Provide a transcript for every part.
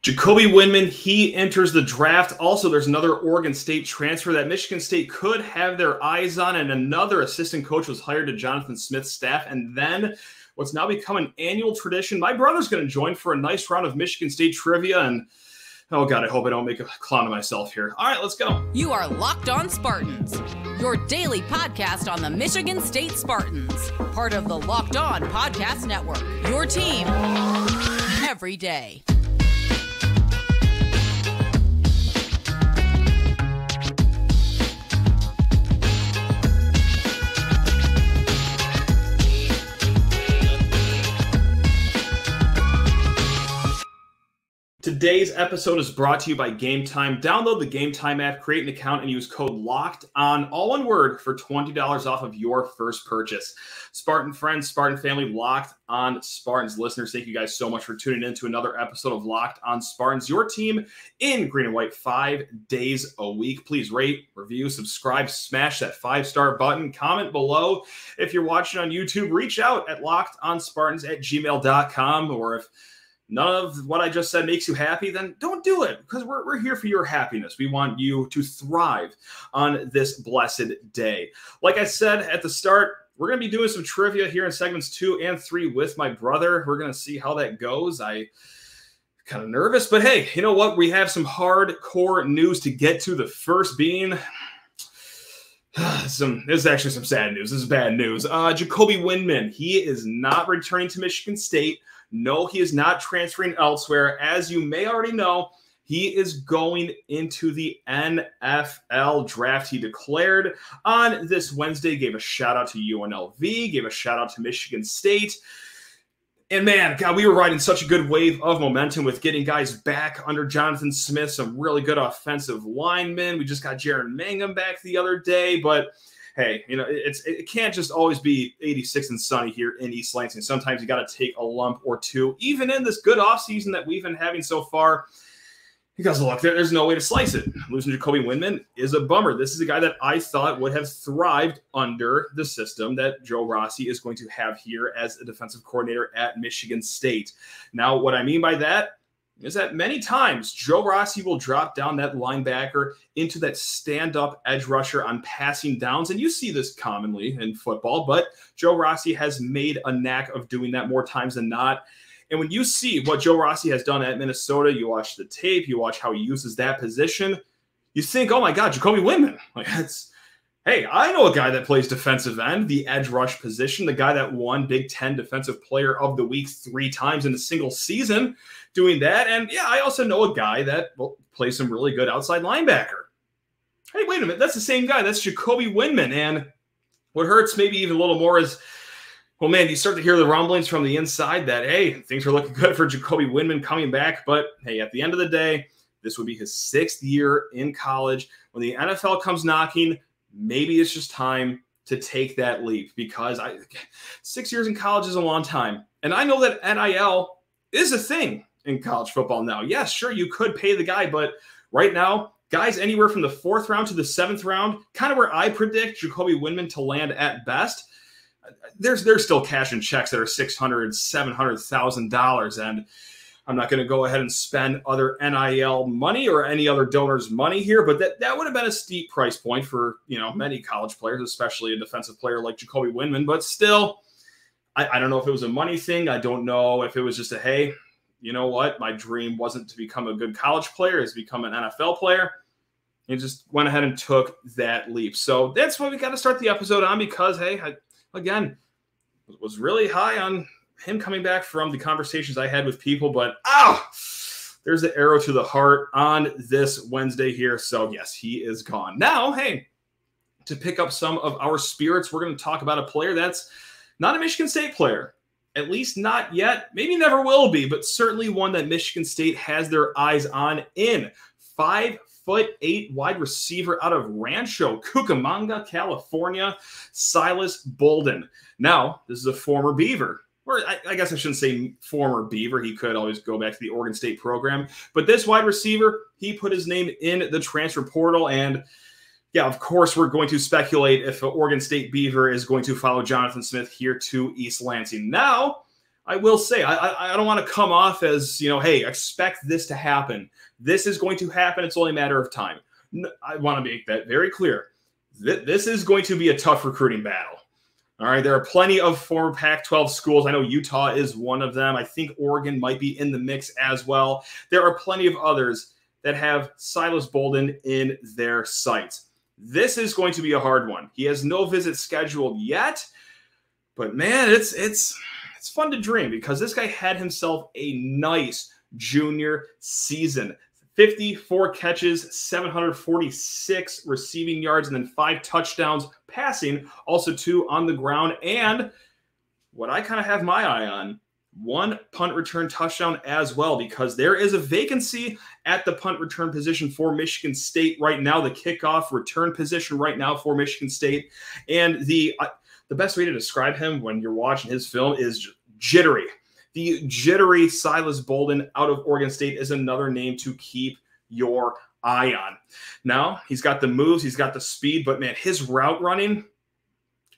Jacoby Windmon, he enters the draft. Also, there's another Oregon State transfer that Michigan State could have their eyes on, and another assistant coach was hired to Jonathan Smith's staff. And then what's now become an annual tradition, my brother's going to join for a nice round of Michigan State trivia. And oh, God, I hope I don't make a clown of myself here. All right, let's go. You are Locked On Spartans, your daily podcast on the Michigan State Spartans, part of the Locked On Podcast Network, your team every day. Today's episode is brought to you by Gametime. Download the Gametime app, create an account, and use code LOCKEDON, all one word, for $20 off of your first purchase. Spartan friends, Spartan family, Locked On Spartans listeners, thank you guys so much for tuning in to another episode of Locked On Spartans, your team in green and white 5 days a week. Please rate, review, subscribe, smash that 5-star button, comment below. If you're watching on YouTube, reach out at lockedonspartans@gmail.com, or if none of what I just said makes you happy, then don't do it, because we're here for your happiness. We want you to thrive on this blessed day. Like I said at the start, we're going to be doing some trivia here in segments 2 and 3 with my brother. We're going to see how that goes. I'm kind of nervous, but hey, you know what? We have some hardcore news to get to. The first being this is actually some sad news. This is bad news. Jacoby Windmon, he is not returning to Michigan State. No, he is not transferring elsewhere. As you may already know, he is going into the NFL draft. He declared on this Wednesday, gave a shout out to UNLV, gave a shout out to Michigan State. And man, God, we were riding such a good wave of momentum with getting guys back under Jonathan Smith, some really good offensive linemen. We just got Jaron Mangum back the other day, but hey, you know, it can't just always be 86 and sunny here in East Lansing. Sometimes you got to take a lump or two. Even in this good offseason that we've been having so far, because look, there's no way to slice it. Losing Jacoby Windmon is a bummer. This is a guy that I thought would have thrived under the system that Joe Rossi is going to have here as a defensive coordinator at Michigan State. Now, what I mean by that is that many times Joe Rossi will drop down that linebacker into that stand-up edge rusher on passing downs. And you see this commonly in football, but Joe Rossi has made a knack of doing that more times than not. And when you see what Joe Rossi has done at Minnesota, you watch the tape, you watch how he uses that position, you think, oh my God, Jacoby Windmon. Like, hey, I know a guy that plays defensive end, the edge rush position, the guy that won Big Ten Defensive Player of the Week 3 times in a single season doing that. And yeah, I also know a guy that plays some really good outside linebacker. Hey, wait a minute, that's the same guy. That's Jacoby Windmon. And what hurts maybe even a little more is, well, man, you start to hear the rumblings from the inside that, hey, things are looking good for Jacoby Windmon coming back. But hey, at the end of the day, this would be his 6th year in college. When the NFL comes knocking, maybe it's just time to take that leap, because 6 years in college is a long time. And I know that NIL is a thing in college football now. Yes, sure, you could pay the guy, but right now, guys anywhere from the 4th round to the 7th round, kind of where I predict Jacoby Windmon to land at best, there's still cash and checks that are $600,000, $700,000, and I'm not going to go ahead and spend other NIL money or any other donor's money here, but that would have been a steep price point for, you know, many college players, especially a defensive player like Jacoby Windmon. But still, I don't know if it was a money thing. I don't know if it was just a, hey, you know what? My dream wasn't to become a good college player, it's become an NFL player. He just went ahead and took that leap. So that's what we got to start the episode on, because, hey, I was really high on him coming back from the conversations I had with people, but there's the arrow to the heart on this Wednesday here. So yes, he is gone. Now, hey, to pick up some of our spirits, we're going to talk about a player that's not a Michigan State player, at least not yet, maybe never will be, but certainly one that Michigan State has their eyes on in 5'8" wide receiver out of Rancho Cucamonga, California, Silas Bolden. Now, this is a former Beaver. Or I guess I shouldn't say former Beaver. He could always go back to the Oregon State program. But this wide receiver, he put his name in the transfer portal. And yeah, of course, we're going to speculate if Oregon State Beaver is going to follow Jonathan Smith here to East Lansing. Now, I will say, I don't want to come off as, hey, expect this to happen. This is going to happen. It's only a matter of time. I want to make that very clear. This is going to be a tough recruiting battle. All right, there are plenty of former Pac-12 schools. I know Utah is one of them. I think Oregon might be in the mix as well. There are plenty of others that have Silas Bolden in their sights. This is going to be a hard one. He has no visit scheduled yet, but man, it's fun to dream because this guy had himself a nice junior season. 54 catches, 746 receiving yards, and then 5 touchdowns passing, also 2 on the ground. And what I kind of have my eye on, 1 punt return touchdown as well, because there is a vacancy at the punt return position for Michigan State right now, the kickoff return position right now for Michigan State. And the best way to describe him when you're watching his film is jittery. The jittery Silas Bolden out of Oregon State is another name to keep your eye on. Now, he's got the moves, he's got the speed, but man, his route running,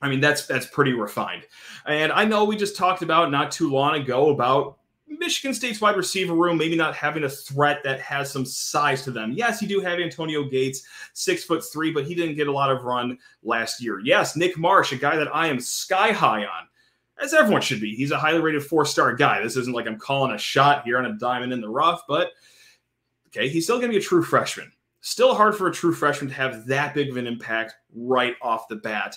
I mean, that's pretty refined. And I know we just talked about not too long ago about Michigan State's wide receiver room maybe not having a threat that has some size to them. Yes, you do have Antonio Gates, 6'3", but he didn't get a lot of run last year. Yes, Nick Marsh, a guy that I am sky high on, as everyone should be. He's a highly rated 4-star guy. This isn't like I'm calling a shot here on a diamond in the rough, but okay, he's still going to be a true freshman. Still hard for a true freshman to have that big of an impact right off the bat.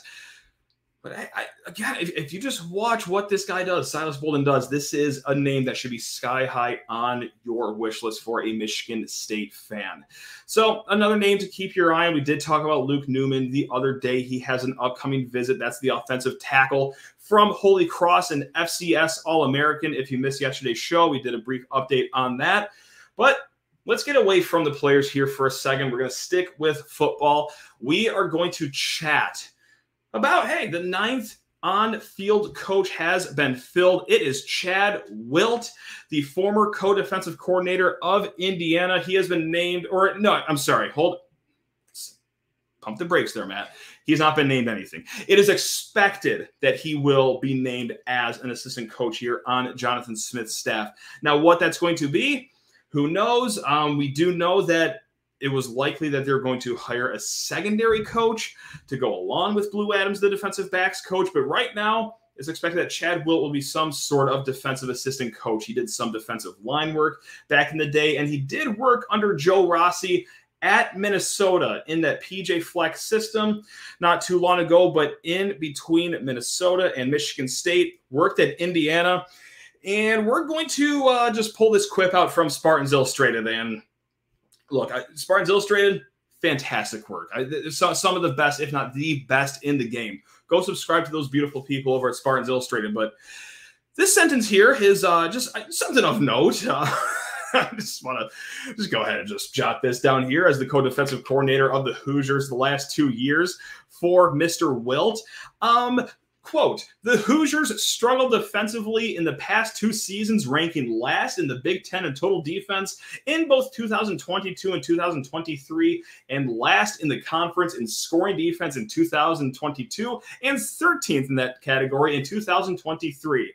But again, if you just watch what this guy does, Silas Bolden does, this is a name that should be sky high on your wish list for a Michigan State fan. So another name to keep your eye on. We did talk about Luke Newman the other day. He has an upcoming visit. That's the offensive tackle from Holy Cross, and FCS All-American. If you missed yesterday's show, we did a brief update on that. But let's get away from the players here for a second. We're going to stick with football. We are going to chat about, hey, the 9th on-field coach has been filled. It is Chad Wilt, the former co-defensive coordinator of Indiana. He has been named, or no, I'm sorry, pump the brakes there, Matt. He's not been named anything. It is expected that he will be named as an assistant coach here on Jonathan Smith's staff. Now, what that's going to be, who knows? We do know that it was likely that they're going to hire a secondary coach to go along with Blue Adams, the defensive backs coach. But right now, it's expected that Chad Wilt will be some sort of defensive assistant coach. He did some defensive line work back in the day, and he did work under Joe Rossi at Minnesota in that PJ Fleck system not too long ago, but in between Minnesota and Michigan State, worked at Indiana. And we're going to just pull this quip out from Spartans Illustrated. And look, Spartans Illustrated, fantastic work. Some of the best, if not the best in the game. Go subscribe to those beautiful people over at Spartans Illustrated. But this sentence here is just something of note. I just want to go ahead and just jot this down here as the co-defensive coordinator of the Hoosiers the last 2 years for Mr. Wilt. Quote, the Hoosiers struggled defensively in the past 2 seasons, ranking last in the Big Ten in total defense in both 2022 and 2023, and last in the conference in scoring defense in 2022, and 13th in that category in 2023.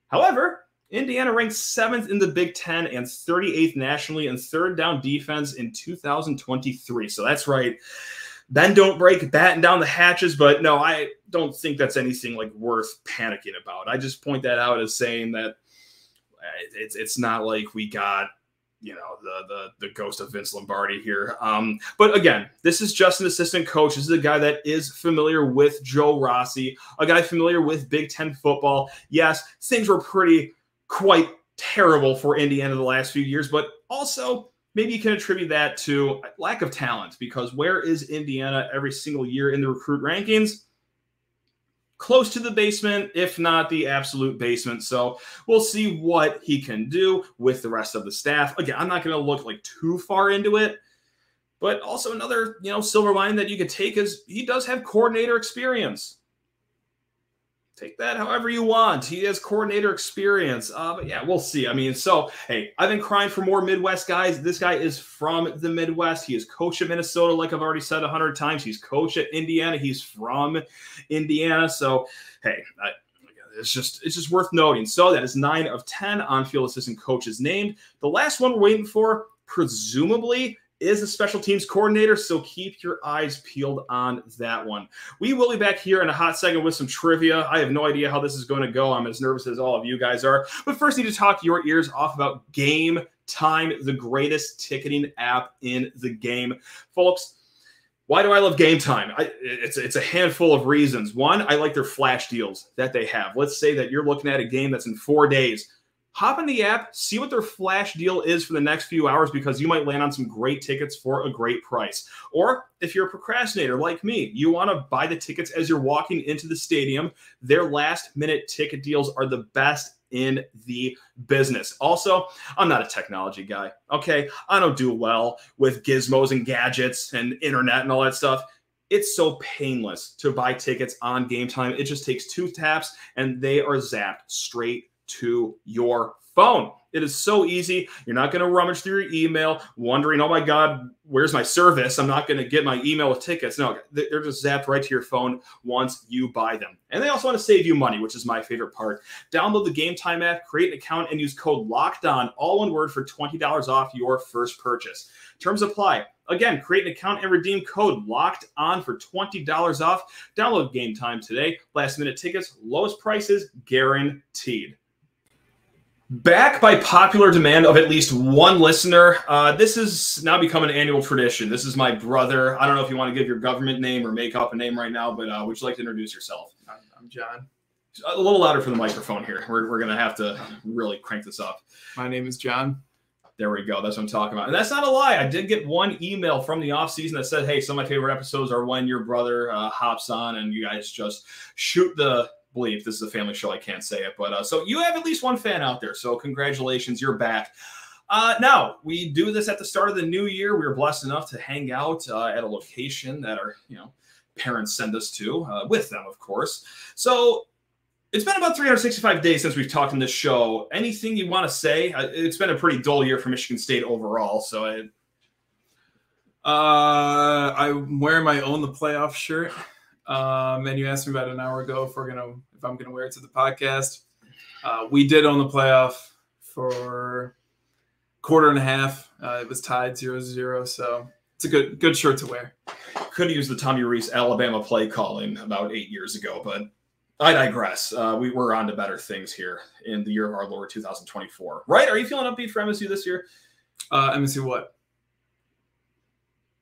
However, Indiana ranked 7th in the Big Ten and 38th nationally in third down defense in 2023. So that's right. Bend don't break, batten down the hatches, but no, I don't think that's anything like worth panicking about. I just point that out as saying that it's not like we got, you know, the ghost of Vince Lombardi here. But again, this is just an assistant coach. This is a guy that is familiar with Joe Rossi, a guy familiar with Big Ten football. Yes, things were quite terrible for Indiana the last few years, but also maybe you can attribute that to lack of talent, because where is Indiana every single year in the recruit rankings? Close to the basement, if not the absolute basement. So we'll see what he can do with the rest of the staff. Again, I'm not going to look like too far into it, but also another, you know, silver lining that you could take is he does have coordinator experience. Take that however you want. He has coordinator experience. But yeah, we'll see. I mean, so, hey, I've been crying for more Midwest guys. This guy is from the Midwest. He is coach at Minnesota, like I've already said 100 times. He's coach at Indiana. He's from Indiana. So, hey, it's just worth noting. So that is 9 of 10 on-field assistant coaches named. The last one we're waiting for, presumably, is a special teams coordinator, so keep your eyes peeled on that one. We will be back here in a hot second with some trivia. I have no idea how this is going to go. I'm as nervous as all of you guys are. But first, I need to talk your ears off about Gametime, the greatest ticketing app in the game. Folks, why do I love Gametime? It's a handful of reasons. One, I like their flash deals that they have. Let's say that you're looking at a game that's in 4 days. Hop in the app, see what their flash deal is for the next few hours, because you might land on some great tickets for a great price. Or if you're a procrastinator like me, you want to buy the tickets as you're walking into the stadium. Their last-minute ticket deals are the best in the business. Also, I'm not a technology guy, okay? I don't do well with gizmos and gadgets and internet and all that stuff. It's so painless to buy tickets on Gametime. It just takes 2 taps, and they are zapped straight to your phone. It is so easy. You're not going to rummage through your email wondering, oh my God, where's my service? I'm not going to get my email with tickets. No, they're just zapped right to your phone once you buy them. And they also want to save you money, which is my favorite part. Download the Gametime app, create an account, and use code LOCKEDON, all one word, for $20 off your first purchase. Terms apply. Again, create an account and redeem code LOCKEDON for $20 off. Download Gametime today. Last-minute tickets, lowest prices guaranteed. Back by popular demand of at least one listener, this has now become an annual tradition. This is my brother. I don't know if you want to give your government name or make up a name right now, but would you like to introduce yourself? I'm John. A little louder for the microphone here. We're going to have to really crank this up. My name is John. There we go. That's what I'm talking about. And that's not a lie. I did get one email from the offseason that said, hey, some of my favorite episodes are when your brother hops on and you guys just shoot the bleep. This is a family show. I can't say it. But so you have at least one fan out there. So congratulations. You're back. Now, we do this at the start of the new year. We were blessed enough to hang out at a location that our parents send us to, with them, of course. So it's been about 365 days since we've talked on this show. Anything you want to say? It's been a pretty dull year for Michigan State overall. So I'm wearing my Own the Playoff shirt. And you asked me about an hour ago if I'm gonna wear it to the podcast. We did own the playoff for quarter and a half. It was tied 0-0, so it's a good shirt to wear. Could have used the Tommy Rees Alabama play calling about 8 years ago, but I digress. We were on to better things here in the year of our Lord 2024. Right? Are you feeling upbeat for MSU this year? MSU what?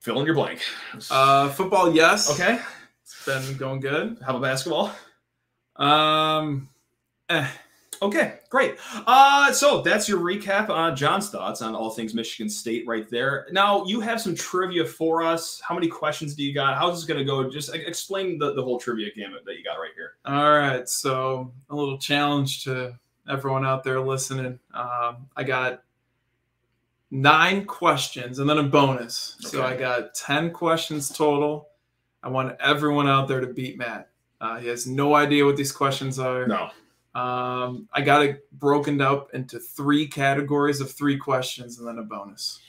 Fill in your blank. Football, yes. Okay. It's been going good. How about basketball? Eh. Okay, great. So that's your recap on John's thoughts on all things Michigan State right there. Now, you have some trivia for us. How many questions do you got? How's this going to go? Just explain the whole trivia gamut that you got right here. All right, so a little challenge to everyone out there listening. I got 9 questions and then a bonus. Okay. So I got 10 questions total. I want everyone out there to beat Matt. He has no idea what these questions are. No. I got it broken up into 3 categories of 3 questions and then a bonus.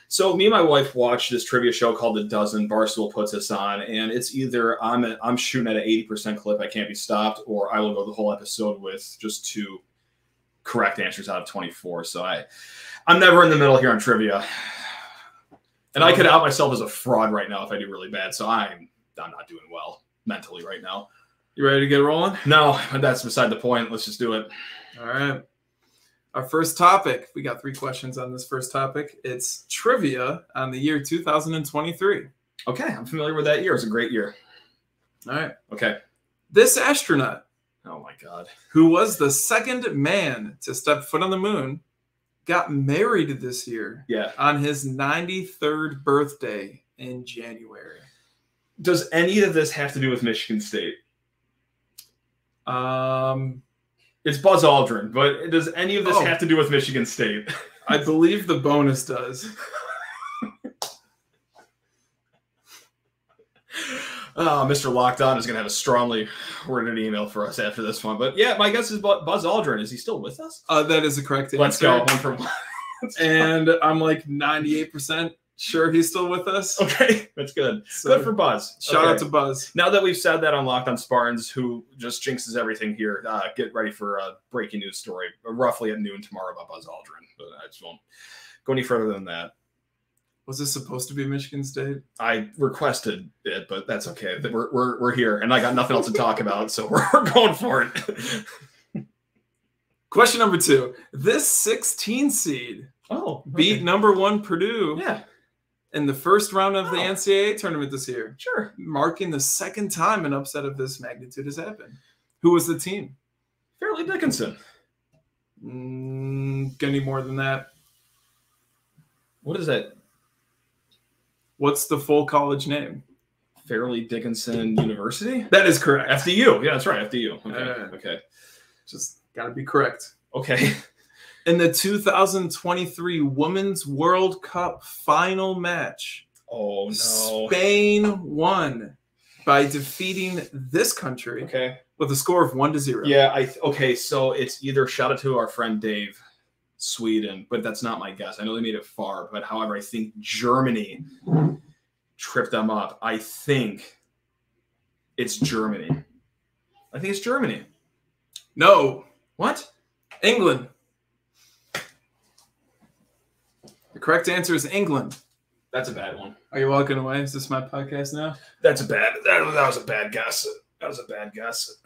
So me and my wife watched this trivia show called The Dozen. Barstool puts us on, and it's either I'm shooting at an 80% clip, I can't be stopped, or I will go the whole episode with just 2 correct answers out of 24. So I'm never in the middle here on trivia. And I could out myself as a fraud right now if I do really bad. So I'm not doing well mentally right now. You ready to get rolling? No, that's beside the point. Let's just do it. All right. Our first topic. We got 3 questions on this first topic. It's trivia on the year 2023. Okay, I'm familiar with that year. It was a great year. All right. Okay. This astronaut, oh my God, who was the second man to step foot on the moon, got married this year. Yeah. On his 93rd birthday in January. Does any of this have to do with Michigan State? It's Buzz Aldrin, but does any of this have to do with Michigan State? I believe the bonus does. Mr. Locked On is going to have a strongly worded email for us after this one. But yeah, my guess is Buzz Aldrin. Is he still with us? That is the correct answer. Let's go. 1 for 1. And I'm like 98% sure he's still with us. Okay, that's good. So, good for Buzz. Shout out to Buzz. Now that we've said that on Locked On Spartans, who just jinxes everything here, get ready for a breaking news story roughly at noon tomorrow about Buzz Aldrin. But I just won't go any further than that. Was this supposed to be Michigan State? I requested it, but that's okay. We're here, and I got nothing else to talk about, so we're going for it. Question number 2. This 16 seed beat number 1 Purdue in the first round of the NCAA tournament this year. Sure. Marking the second time an upset of this magnitude has happened. Who was the team? Fairleigh Dickinson. Gonna need more than that. What is that? What's the full college name? Fairleigh Dickinson University? That is correct. FDU. Yeah, that's right. FDU. Okay. Okay. Just got to be correct. Okay. In the 2023 Women's World Cup final match, Spain won by defeating this country with a score of 1-0. Yeah. Okay. So it's either shout out to our friend Dave, Sweden, but that's not my guess. I know they made it far, but however, I think Germany tripped them up. I think it's Germany. I think it's Germany. No. What? England. The correct answer is England. That's a bad one. Are you walking away? Is this my podcast now? That's a bad. That was a bad guess. That was a bad guess.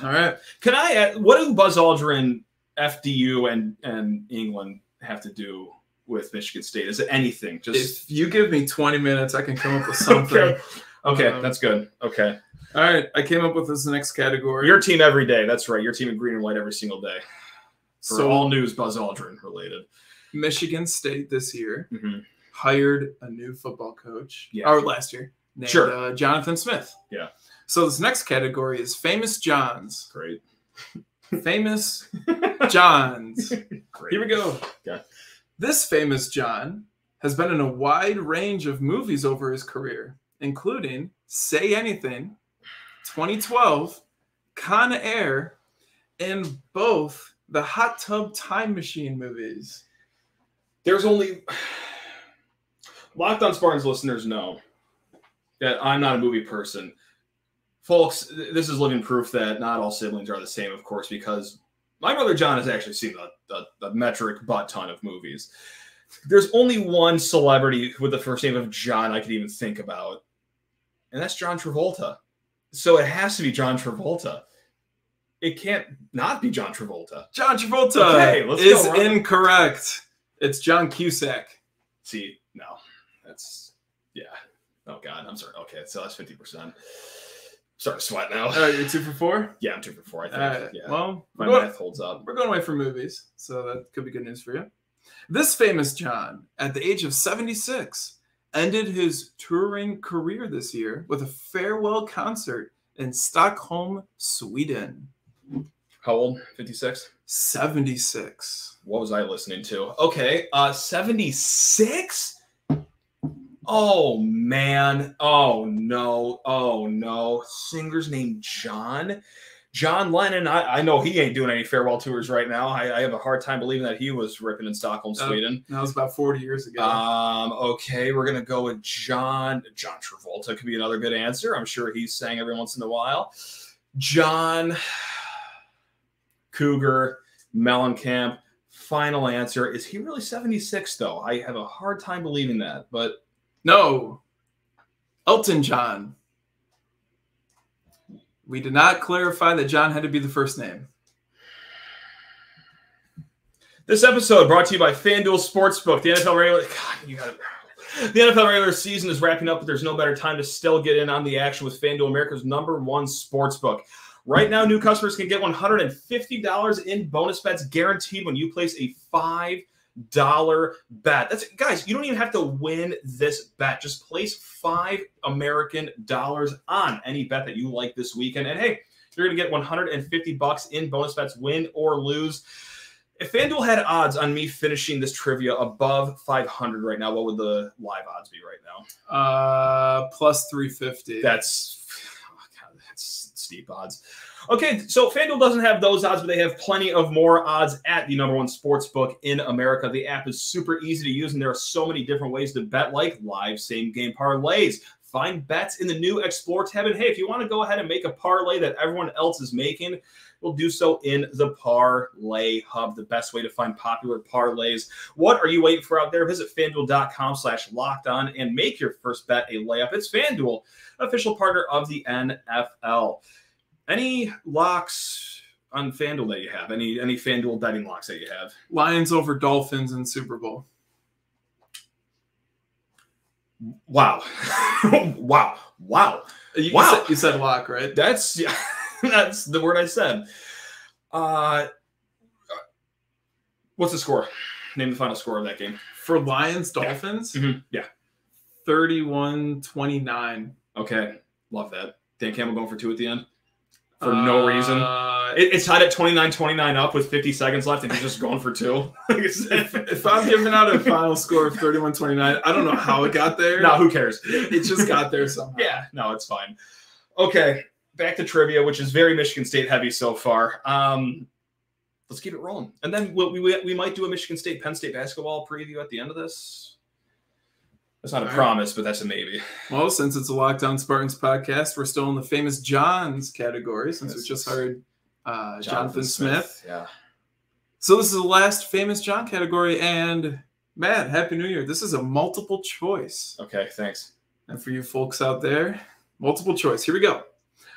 All right. Can I add, what do Buzz Aldrin, FDU, and England have to do with Michigan State? Is it anything? Just if you give me 20 minutes, I can come up with something. Okay, that's good. Okay. All right. I came up with this next category. Your team every day. That's right. Your team in green and white every single day. For all news Buzz Aldrin related. Michigan State this year hired a new football coach. Yeah. Or last year. Named Jonathan Smith. Yeah. So this next category is Famous Johns. Great. Famous Johns. Great. Here we go. Okay. This famous John has been in a wide range of movies over his career, including Say Anything, 2012, Con Air, and both the Hot Tub Time Machine movies. There's only Locked On Spartans listeners know that I'm not a movie person. Folks, this is living proof that not all siblings are the same, of course, because my brother John has actually seen a metric butt ton of movies. There's only one celebrity with the first name of John I could even think about, and that's John Travolta. So it has to be John Travolta. It can't not be John Travolta. John Travolta is incorrect. It's John Cusack. See, no. That's, yeah. Oh, God. I'm sorry. Okay, so that's 50%. Starting to sweat now. You're 2 for 4? Yeah, I'm 2 for 4, I think. Yeah. Well, my math holds up. We're going away from movies, so that could be good news for you. This famous John, at the age of 76, ended his touring career this year with a farewell concert in Stockholm, Sweden. How old? 56? 76. What was I listening to? Okay, 76? Oh, man. Oh, no. Oh, no. Singer's named John. John Lennon, I know he ain't doing any farewell tours right now. I have a hard time believing that he was ripping in Stockholm, Sweden. That was about 40 years ago. Okay, we're going to go with John Travolta could be another good answer. I'm sure he's sang every once in a while. John Cougar Mellencamp. Final answer. Is he really 76, though? I have a hard time believing that, but... No. Elton John. We did not clarify that John had to be the first name. This episode brought to you by FanDuel Sportsbook. The NFL regular season is wrapping up, but there's no better time to still get in on the action with FanDuel, America's #1 sportsbook. Right now, new customers can get $150 in bonus bets guaranteed when you place a $5 bet. That's guys, you don't even have to win this bet. Just place $5 American on any bet that you like this weekend. And hey, you're going to get $150 in bonus bets, win or lose. If FanDuel had odds on me finishing this trivia above 500 right now, what would the live odds be right now? Plus 350. That's steep odds. Okay, so FanDuel doesn't have those odds, but they have plenty of more odds at the number one sportsbook in America. The app is super easy to use, and there are so many different ways to bet, like live same-game parlays. Find bets in the new Explore tab, and hey, if you want to go ahead and make a parlay that everyone else is making, we'll do so in the Parlay Hub, the best way to find popular parlays. What are you waiting for out there? Visit FanDuel.com/lockedon and make your first bet a layup. It's FanDuel, official partner of the NFL. Any locks on FanDuel that you have? Any FanDuel betting locks that you have? Lions over Dolphins in Super Bowl. Wow. Wow. You said lock, right? That's the word I said. What's the score? Name the final score of that game. For Lions Dolphins? Yeah. 31-29. Okay. Love that. Dan Campbell going for 2 at the end for no reason. It's tied at 29-29 up with 50 seconds left, and he's just going for 2. If I'm giving out a final score of 31-29, I don't know how it got there. No, who cares? It just got there somehow. Yeah, no, it's fine. Okay, back to trivia, which is very Michigan State heavy so far. Let's keep it rolling. And then we might do a Michigan State Penn State basketball preview at the end of this. That's not a promise, but that's a maybe. Well, since it's a Locked On Spartans podcast, we're still in the famous Johns category since we just heard Jonathan Smith. Yeah. So this is the last famous John category. And Matt, Happy New Year. This is a multiple choice. Okay, thanks. And for you folks out there, multiple choice. Here we go.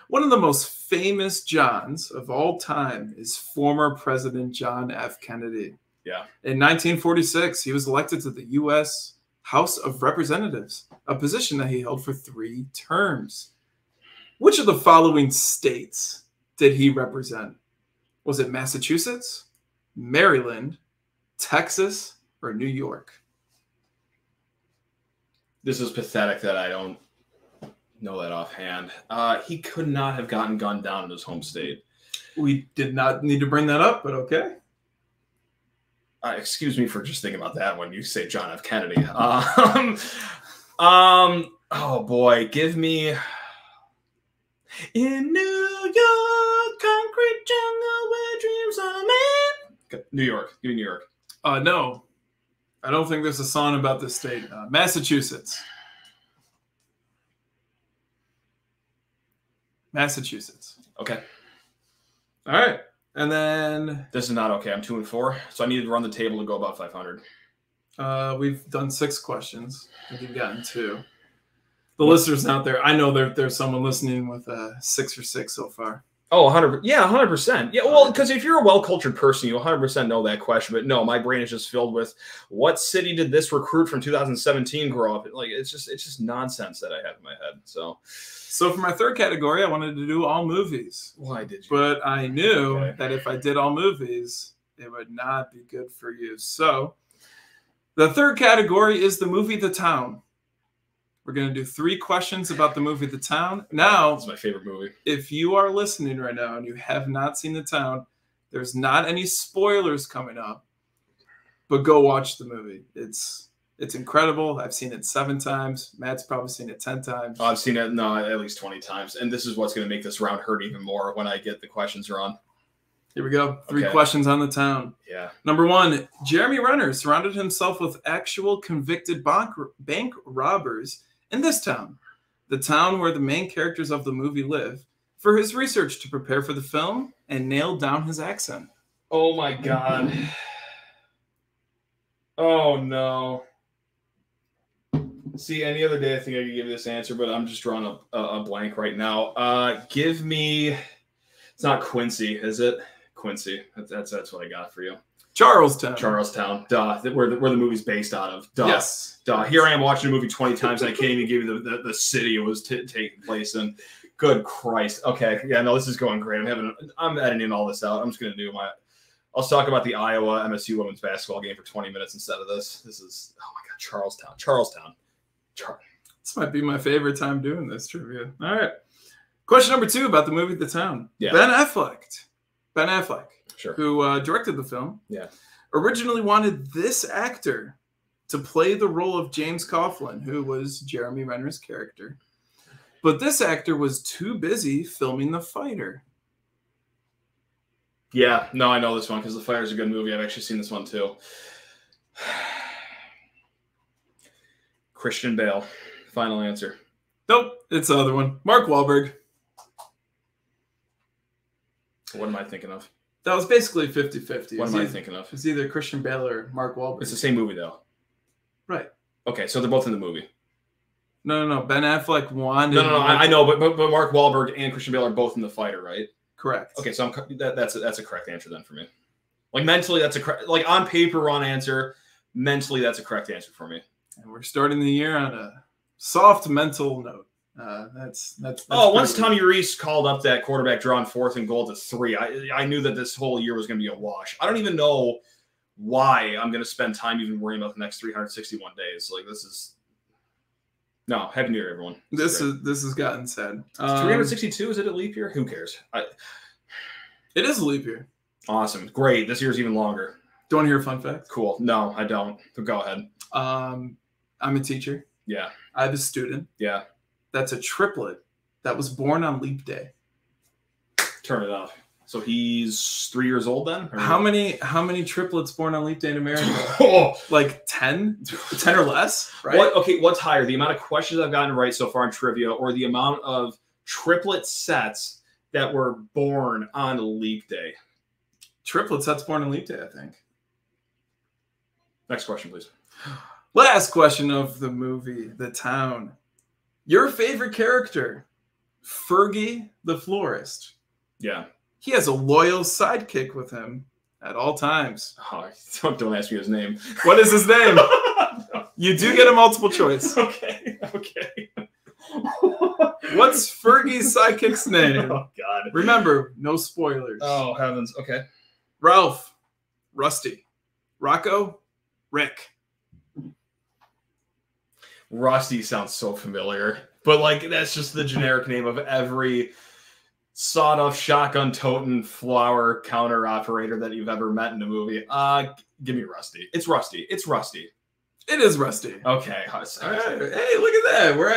One of the most famous Johns of all time is former President John F. Kennedy. Yeah. In 1946, he was elected to the U.S. House of Representatives, a position that he held for 3 terms. Which of the following states did he represent? Was it Massachusetts, Maryland, Texas, or New York? This is pathetic that I don't know that offhand. He could not have gotten gunned down in his home state. We did not need to bring that up, but okay. Excuse me for just thinking about that when you say John F. Kennedy. Oh boy, give me in New York, concrete jungle where dreams are made. New York, give me New York. No, I don't think there's a song about this state. Massachusetts. Okay. All right. And then this is not okay. I'm 2 and 4, so I needed to run the table to go about 500. We've done 6 questions. I think you've gotten 2. The listeners out there, I know there's someone listening with 6 or 6 so far. Oh, 100%. Yeah, 100%. Yeah, well, because if you're a well-cultured person, you 100% know that question. But no, my brain is just filled with what city did this recruit from 2017 grow up? Like it's just nonsense that I have in my head. So for my third category, I wanted to do all movies. Why did you? But I knew that if I did all movies, it would not be good for you. So the third category is the movie The Town. We're going to do 3 questions about the movie The Town. Now, it's my favorite movie. If you are listening right now and you have not seen The Town, there's not any spoilers coming up, but go watch the movie. It's incredible. I've seen it 7 times. Matt's probably seen it 10 times. Oh, I've seen it at least 20 times. And this is what's going to make this round hurt even more when I get the questions wrong. Here we go. 3 questions on The Town. Yeah. Number 1, Jeremy Renner surrounded himself with actual convicted bank robbers in this town, the town where the main characters of the movie live, for his research to prepare for the film and nail down his accent. Oh my God. Oh no. See, any other day I think I could give you this answer, but I'm just drawing a blank right now. Give me, it's not Quincy, is it? Quincy. That's what I got for you. Charlestown. Duh. Where the movie's based out of. Duh. Yes. Duh. Here I am watching a movie 20 times and I can't even give you the city it was taking place in. Good Christ. Okay. Yeah, no, this is going great. I'm editing all this out. I'm just going to do I'll talk about the Iowa MSU women's basketball game for 20 minutes instead of this. This is, oh my God, Charlestown. This might be my favorite time doing this trivia. All right. Question number 2 about the movie The Town. Yeah. Ben Affleck. Sure. Who directed the film, yeah, originally wanted this actor to play the role of James Coughlin, who was Jeremy Renner's character. But this actor was too busy filming The Fighter. Yeah, no, I know this one because The Fire's a good movie. I've actually seen this one too. Christian Bale. Final answer. Nope, it's the other one. Mark Wahlberg. What am I thinking of? That was basically 50-50. What am I thinking of? It's either Christian Bale or Mark Wahlberg. It's the same movie, though. Right. Okay, so they're both in the movie. No. Ben Affleck won. No. I know, but Mark Wahlberg and Christian Bale are both in The Fighter, right? Correct. Okay, so that's a correct answer then for me. Like mentally, that's a correct. Like on paper, wrong answer. Mentally, that's a correct answer for me. And we're starting the year on a soft mental note. That's once Tommy Reese called up that quarterback draw on 4th and goal to 3, I knew that this whole year was going to be a wash. I don't even know why I'm going to spend time even worrying about the next 361 days. Like this is no. Happy New Year, everyone. This has gotten sad. 362, is it a leap year? Who cares? It is a leap year. Awesome, great. This year's even longer. Do you want to hear a fun fact? Cool. No, I don't. But go ahead. I'm a teacher. Yeah. I have a student. Yeah. That's a triplet that was born on leap day. Turn it up. So he's 3 years old then? Or how many triplets born on leap day in America? Like 10? 10 or less, right? What's higher? The amount of questions I've gotten right so far in trivia or the amount of triplet sets that were born on leap day? Triplet sets born on leap day, I think. Next question, please. Last question of the movie, The Town. Your favorite character, Fergie the florist. Yeah. He has a loyal sidekick with him at all times. Oh, don't ask me his name. What is his name? No. You do get a multiple choice. Okay. What's Fergie's sidekick's name? Oh, God. Remember, no spoilers. Oh, heavens. Okay. Ralph, Rusty, Rocco, Rick. Rusty sounds so familiar, but like that's just the generic name of every sawed-off shotgun-toting flower counter operator that you've ever met in a movie. Give me Rusty. It's Rusty. It is Rusty. Okay. All right. Hey, look at that. We're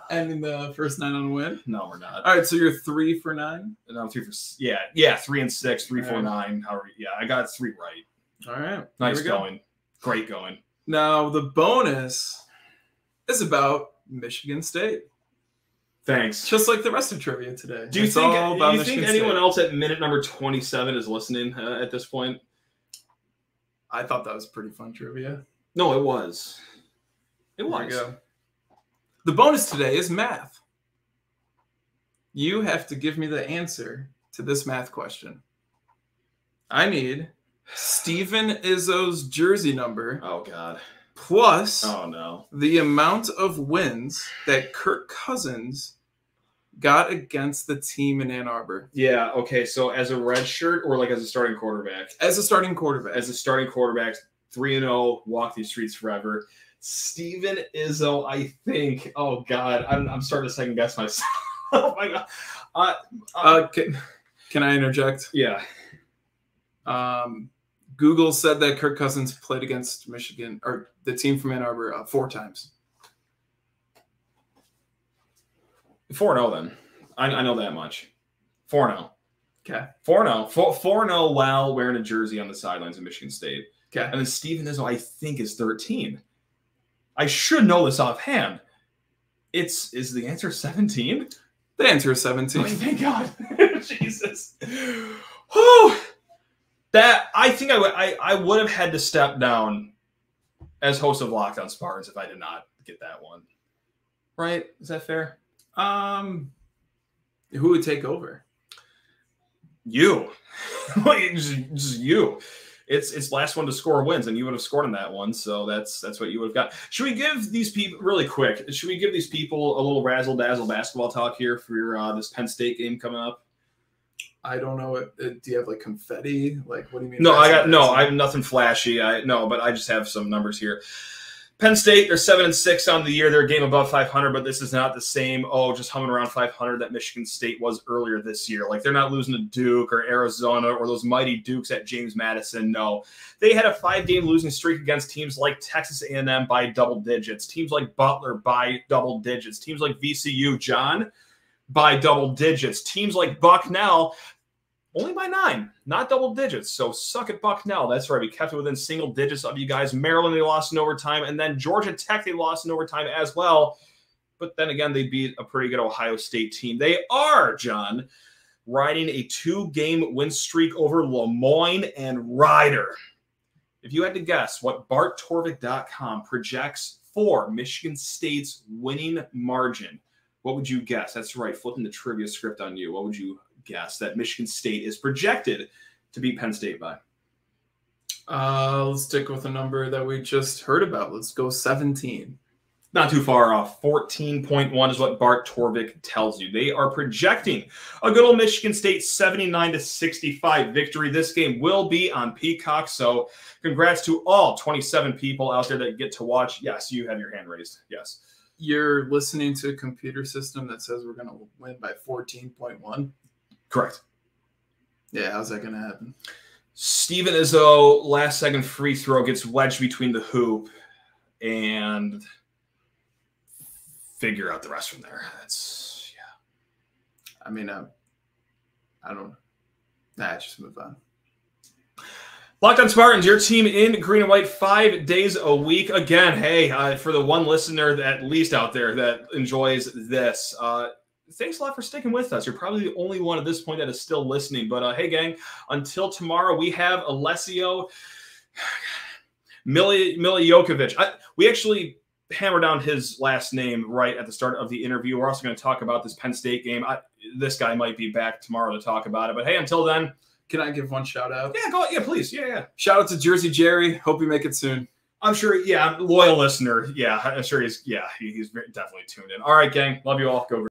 ending the first 9 on a win. No, we're not. All right, so you're 3 for 9. No, 3 for 3 and 6, 3 for 9. I got 3 right. All right. Nice going. Great going. Now the bonus is about Michigan State. Thanks. Just like the rest of trivia today. Do you think anyone else at minute number 27 is listening at this point? I thought that was pretty fun trivia. No, it was. There you go. The bonus today is math. You have to give me the answer to this math question. I need Steven Izzo's jersey number. Oh, God. Plus no. The amount of wins that Kirk Cousins got against the team in Ann Arbor. Yeah, okay. So as a red shirt or like as a starting quarterback? As a starting quarterback. As a starting quarterback, 3-0, walk these streets forever. Steven Izzo, I think. Oh, God. I'm starting to second guess myself. Oh, my God. Can I interject? Yeah. Google said that Kirk Cousins played against Michigan, or the team from Ann Arbor, 4 times. 4-0 then. I know that much. 4-0. Okay. 4-0. 4-0 while wearing a jersey on the sidelines of Michigan State. Okay. And then Steven Izzo, I think, is 13. I should know this offhand. Is the answer 17? The answer is 17. Oh, thank God. Jesus. Whew. That I think I would have had to step down as host of Locked On Spartans if I did not get that one. Right? Is that fair? Who would take over? You. just you. It's last one to score wins, and you would have scored on that one, so that's what you would have got. Should we give these people really quick? Should we give these people a little razzle dazzle basketball talk here for this Penn State game coming up? I don't know. Do you have like confetti? Like, what do you mean? No, I have nothing flashy. But I just have some numbers here. Penn State, they're 7-6 on the year. They're a game above 500, but this is not the same, just humming around 500 that Michigan State was earlier this year. Like, they're not losing to Duke or Arizona or those mighty Dukes at James Madison. No. They had a 5-game losing streak against teams like Texas A&M by double digits, teams like Butler by double digits, teams like VCU, John, by double digits, teams like Bucknell Only by 9, not double digits. So suck it, Bucknell. That's right. We kept it within single digits of you guys. Maryland, they lost in overtime. And then Georgia Tech, they lost in overtime as well. But then again, they beat a pretty good Ohio State team. They are, John, riding a 2-game win streak over Lemoyne and Ryder. If you had to guess what BartTorvik.com projects for Michigan State's winning margin, what would you guess? That's right. Flipping the trivia script on you. What would you guess that Michigan State is projected to beat Penn State by? Let's stick with a number that we just heard about. Let's go 17. Not too far off. 14.1 is what Bart Torvik tells you. They are projecting a good old Michigan State 79-65 victory. This game will be on Peacock, so congrats to all 27 people out there that get to watch. Yes, you have your hand raised. Yes. You're listening to a computer system that says we're going to win by 14.1? Correct. Yeah, how's that going to happen? Steven Izzo, last-second free throw, gets wedged between the hoop, and figure out the rest from there. That's, yeah. I mean, I don't know. Nah, just move on. Locked On Spartans, your team in green and white 5 days a week. Again, hey, for the one listener that at least out there that enjoys this, thanks a lot for sticking with us. You're probably the only one at this point that is still listening. But hey, gang, until tomorrow, we have Alessio Miljokovic. We actually hammer down his last name right at the start of the interview. We're also going to talk about this Penn State game. This guy might be back tomorrow to talk about it. But hey, until then. Can I give one shout out? Yeah, go. Yeah, please. Yeah. Shout out to Jersey Jerry. Hope you make it soon. I'm sure. Yeah, loyal listener. Yeah, I'm sure he's definitely tuned in. All right, gang. Love you all. Go.